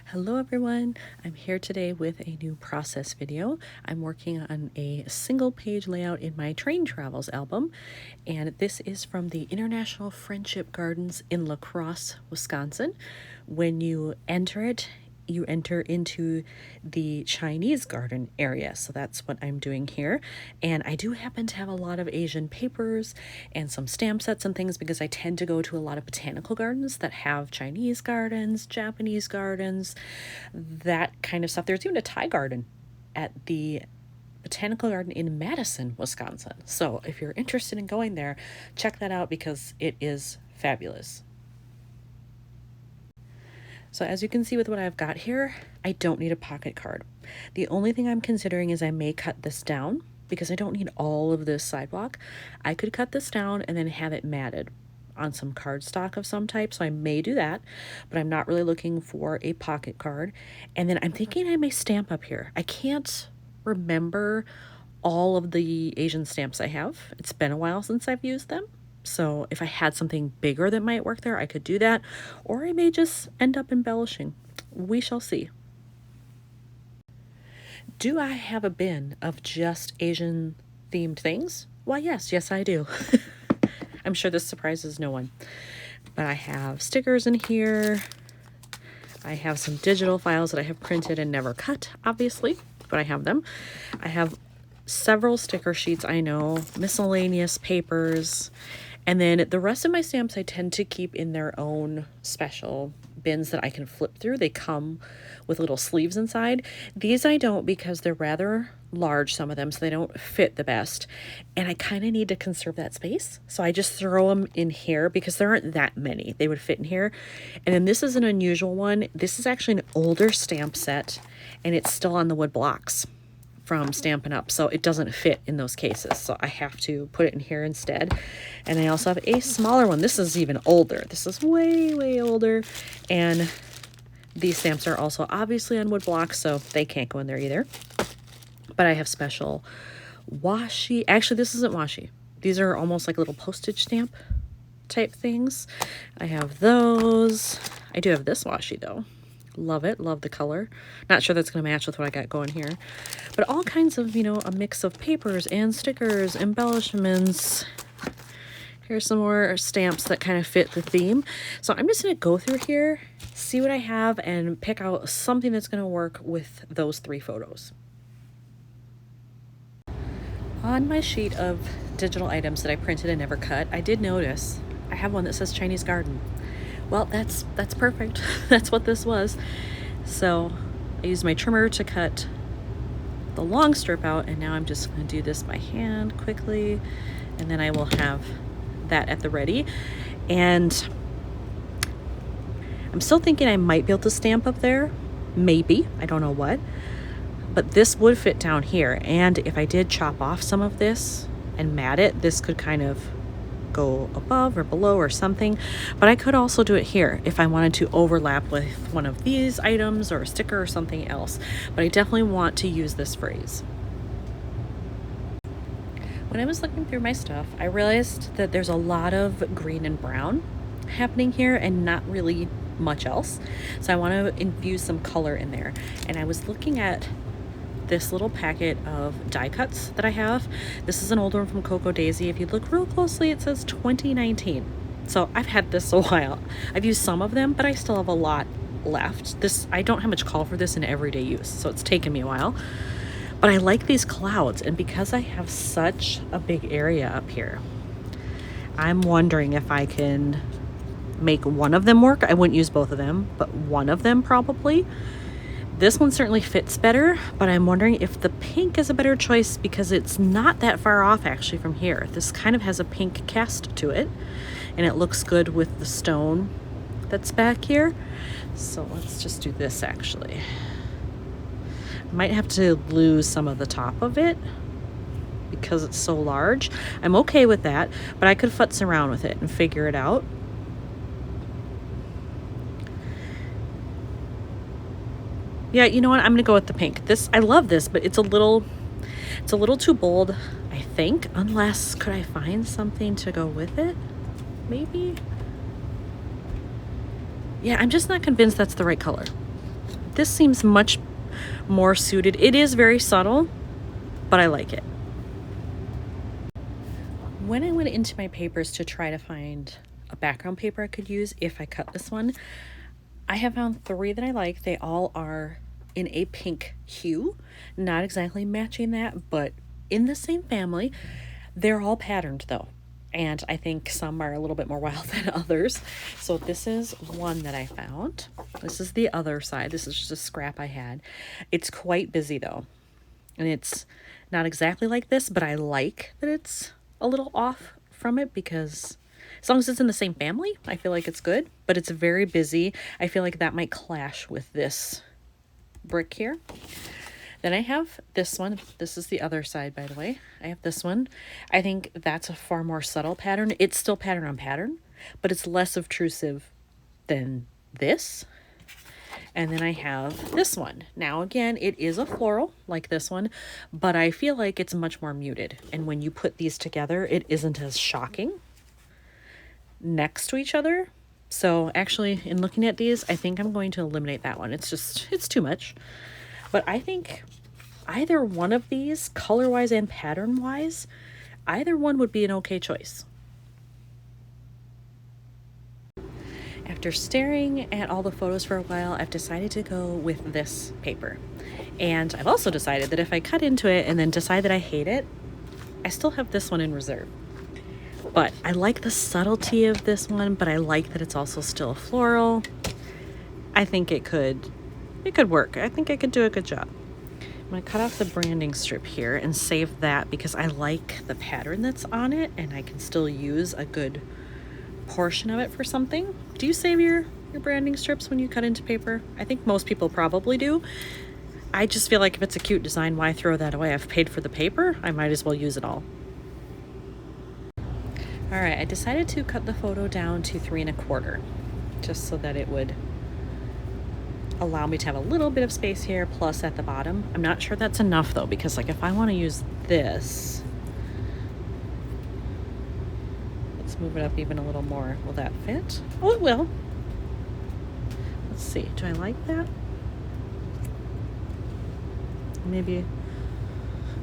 Hello everyone, I'm here today with a new process video. I'm working on a single page layout in my train travels album, and this is from the International Friendship Gardens in Crosse, Wisconsin. When you enter it, you enter into the Chinese garden area. So that's what I'm doing here. And I do happen to have a lot of Asian papers and some stamp sets and things because I tend to go to a lot of botanical gardens that have Chinese gardens, Japanese gardens, that kind of stuff. There's even a Thai garden at the botanical garden in Madison, Wisconsin. So if you're interested in going there, check that out because it is fabulous. So as you can see with what I've got here, I don't need a pocket card. The only thing I'm considering is I may cut this down because I don't need all of this sidewalk. I could cut this down and then have it matted on some cardstock of some type. So I may do that, but I'm not really looking for a pocket card. And then I'm thinking I may stamp up here. I can't remember all of the Asian stamps I have. It's been a while since I've used them. So if I had something bigger that might work there, I could do that, or I may just end up embellishing. We shall see. Do I have a bin of just Asian themed things? Why, yes, I do. I'm sure this surprises no one. But I have stickers in here. I have some digital files that I have printed and never cut, obviously, but I have them. I have several sticker sheets, I know, miscellaneous papers, and then the rest of my stamps I tend to keep in their own special bins that I can flip through. They come with little sleeves inside. These I don't because they're rather large, some of them, so they don't fit the best. And I kind of need to conserve that space. So I just throw them in here because there aren't that many. They would fit in here. And then this is an unusual one. This is actually an older stamp set and it's still on the wood blocks from Stampin' Up, so it doesn't fit in those cases, so I have to put it in here instead. And I also have a smaller one. This is even older. This is way older, and these stamps are also obviously on wood blocks, so they can't go in there either. But I have special washi. Actually, this isn't washi. These are almost like little postage stamp type things. I have those. I do have this washi though. Love it. Love the color. Not sure that's going to match with what I got going here. But all kinds of, a mix of papers and stickers, embellishments. Here's some more stamps that kind of fit the theme. So I'm just going to go through here, see what I have, and pick out something that's going to work with those three photos. On my sheet of digital items that I printed and never cut, I did notice I have one that says Chinese garden. Well, that's perfect. That's what this was. So I used my trimmer to cut the long strip out, and now I'm just going to do this by hand quickly, and then I will have that at the ready. And I'm still thinking I might be able to stamp up there. Maybe. I don't know what. But this would fit down here, and if I did chop off some of this and mat it, this could kind of go above or below or something. But I could also do it here if I wanted to overlap with one of these items or a sticker or something else. But I definitely want to use this phrase. When I was looking through my stuff, I realized that there's a lot of green and brown happening here and not really much else. So I want to infuse some color in there. And I was looking at this little packet of die cuts that I have. This is an older one from Cocoa Daisy. If you look real closely, it says 2019. So I've had this a while. I've used some of them, but I still have a lot left. I don't have much call for this in everyday use, so it's taken me a while. But I like these clouds, and because I have such a big area up here, I'm wondering if I can make one of them work. I wouldn't use both of them, but one of them probably. This one certainly fits better, but I'm wondering if the pink is a better choice because it's not that far off actually from here. This kind of has a pink cast to it, and it looks good with the stone that's back here. So let's just do this actually. I might have to lose some of the top of it because it's so large. I'm okay with that, but I could futz around with it and figure it out. Yeah, you know what? I'm gonna go with the pink. I love this, but it's a little too bold, I think. Unless, could I find something to go with it? Maybe? Yeah, I'm just not convinced that's the right color. This seems much more suited. It is very subtle, but I like it. When I went into my papers to try to find a background paper I could use if I cut this one, I have found 3 that I like. They all are in a pink hue, not exactly matching that, but in the same family. They're all patterned though, and I think some are a little bit more wild than others. So this is one that I found. This is the other side. This is just a scrap I had. It's quite busy though, and it's not exactly like this, but I like that it's a little off from it, because as long as it's in the same family, I feel like it's good, but it's very busy. I feel like that might clash with this brick here. Then I have this one. This is the other side, by the way. I have this one. I think that's a far more subtle pattern. It's still pattern on pattern, but it's less obtrusive than this. And then I have this one. Now, again, it is a floral like this one, but I feel like it's much more muted. And when you put these together, it isn't as shocking next to each other. So actually, in looking at these, I think I'm going to eliminate that one. It's too much. But I think either one of these, color-wise and pattern-wise, either one would be an okay choice. After staring at all the photos for a while, I've decided to go with this paper. And I've also decided that if I cut into it and then decide that I hate it, I still have this one in reserve. But I like the subtlety of this one, but I like that it's also still a floral. I think it could work. I think I could do a good job. I'm going to cut off the branding strip here and save that because I like the pattern that's on it, and I can still use a good portion of it for something. Do you save your branding strips when you cut into paper? I think most people probably do. I just feel like if it's a cute design, why throw that away? I've paid for the paper. I might as well use it all. All right, I decided to cut the photo down to 3 1/4, just so that it would allow me to have a little bit of space here, plus at the bottom. I'm not sure that's enough though, because like if I want to use this, let's move it up even a little more. Will that fit? Oh, it will. Let's see, do I like that? Maybe,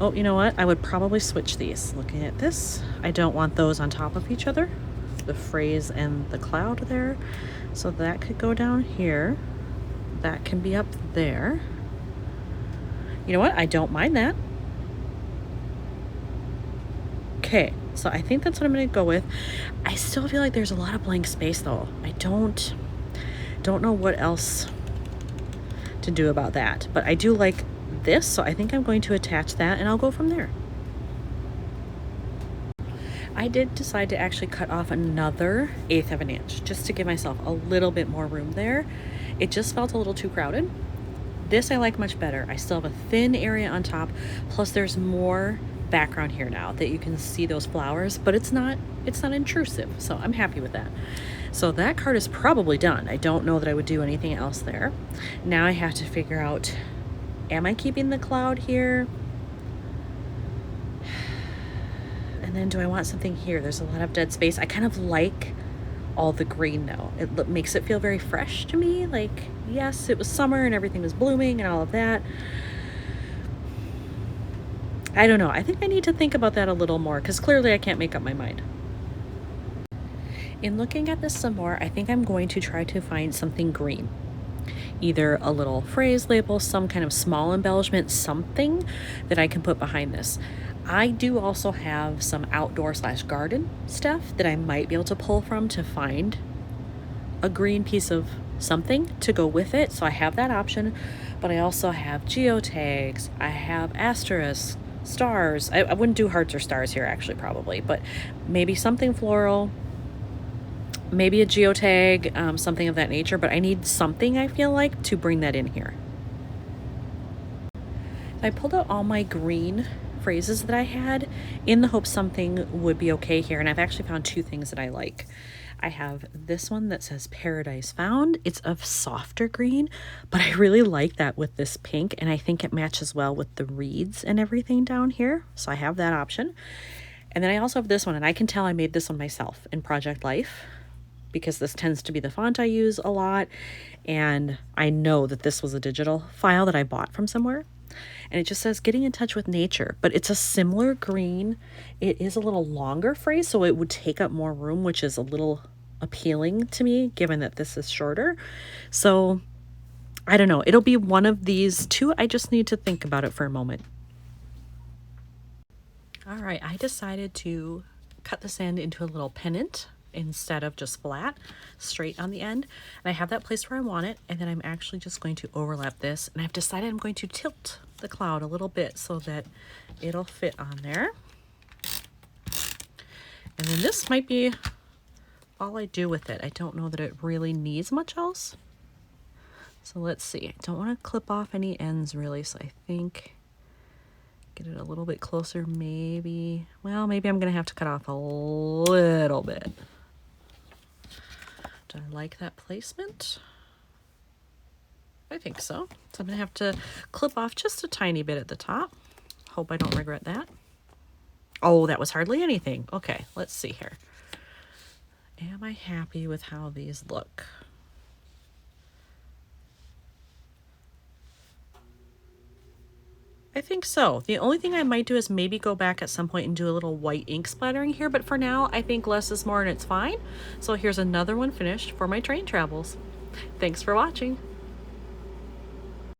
oh, you know what? I would probably switch these. Looking at this, I don't want those on top of each other, the phrase and the cloud there. So that could go down here. That can be up there. You know what? I don't mind that. Okay, so I think that's what I'm going to go with. I still feel like there's a lot of blank space though. I don't know what else to do about that, but I do like this, so I think I'm going to attach that and I'll go from there. I did decide to actually cut off another 1/8 of an inch just to give myself a little bit more room there. It just felt a little too crowded. This I like much better. I still have a thin area on top, plus there's more background here now that you can see those flowers, but it's not intrusive, so I'm happy with that. So that card is probably done. I don't know that I would do anything else there. Now I have to figure out, am I keeping the cloud here? And then do I want something here? There's a lot of dead space. I kind of like all the green though. It makes it feel very fresh to me. Like, yes, it was summer and everything was blooming and all of that. I don't know. I think I need to think about that a little more because clearly I can't make up my mind. In looking at this some more, I think I'm going to try to find something green. Either a little phrase label, some kind of small embellishment, something that I can put behind this. I do also have some outdoor/garden stuff that I might be able to pull from to find a green piece of something to go with it. So I have that option, but I also have geotags. I have asterisks, stars. I wouldn't do hearts or stars here actually probably, but maybe something floral, maybe a geotag, something of that nature, but I need something, I feel like, to bring that in here. I pulled out all my green phrases that I had in the hope something would be okay here, and I've actually found 2 things that I like. I have this one that says Paradise Found. It's of softer green, but I really like that with this pink, and I think it matches well with the reeds and everything down here, so I have that option. And then I also have this one, and I can tell I made this one myself in Project Life because this tends to be the font I use a lot. And I know that this was a digital file that I bought from somewhere. And it just says getting in touch with nature, but it's a similar green. It is a little longer phrase, so it would take up more room, which is a little appealing to me given that this is shorter. So I don't know. It'll be one of these two. I just need to think about it for a moment. All right, I decided to cut this end into a little pennant instead of just flat, straight on the end. And I have that placed where I want it. And then I'm actually just going to overlap this. And I've decided I'm going to tilt the cloud a little bit so that it'll fit on there. And then this might be all I do with it. I don't know that it really needs much else. So let's see. I don't want to clip off any ends really, so I think get it a little bit closer, maybe. Well, maybe I'm going to have to cut off a little bit. Do I like that placement? I think so. So I'm going to have to clip off just a tiny bit at the top. Hope I don't regret that. Oh, that was hardly anything. Okay, let's see here. Am I happy with how these look? I think so. The only thing I might do is maybe go back at some point and do a little white ink splattering here, but for now, I think less is more and it's fine. So here's another one finished for my train travels. Thanks for watching.